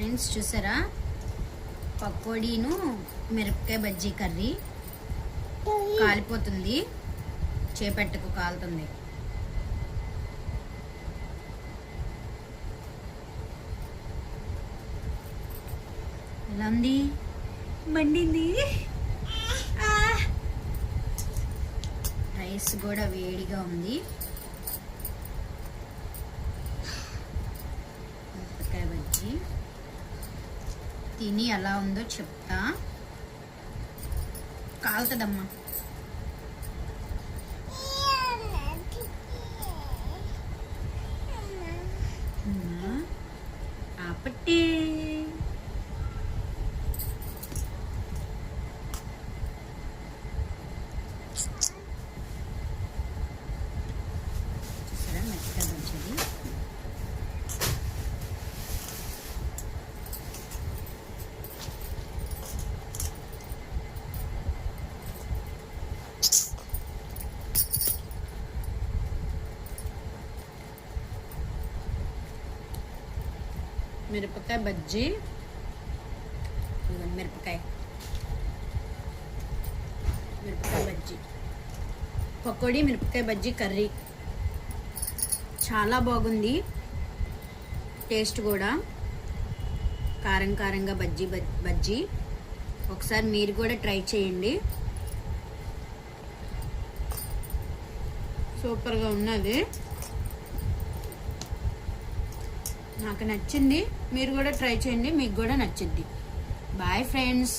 Friends చూసారా, పకోడీను మిరపకాయ bajji curry. కాలిపోతుంది, చేపెట్టుకు కాలుతుంది. ఎలా ఉంది? మండింది. రైస్ కూడా వేడిగా ఉంది. మిరపకాయ బజ్జీ తిని ఎలా ఉందో చెప్తా. కాలుతుందమ్మా. ఆపట్టి చూసారా మెత్తగా వచ్చేది. మిరపకాయ బజ్జీ, మిరపకాయ బజ్జీ పకోడీ, మిరపకాయ బజ్జీ కర్రీ చాలా బాగుంది. టేస్ట్ కూడా కారం కారంగా బజ్జీ. ఒకసారి మీరు కూడా ట్రై చేయండి. సూపర్గా ఉన్నది, నాకు నచ్చింది. మీరు కూడా ట్రై చేయండి, మీకు కూడా నచ్చింది. Bye friends.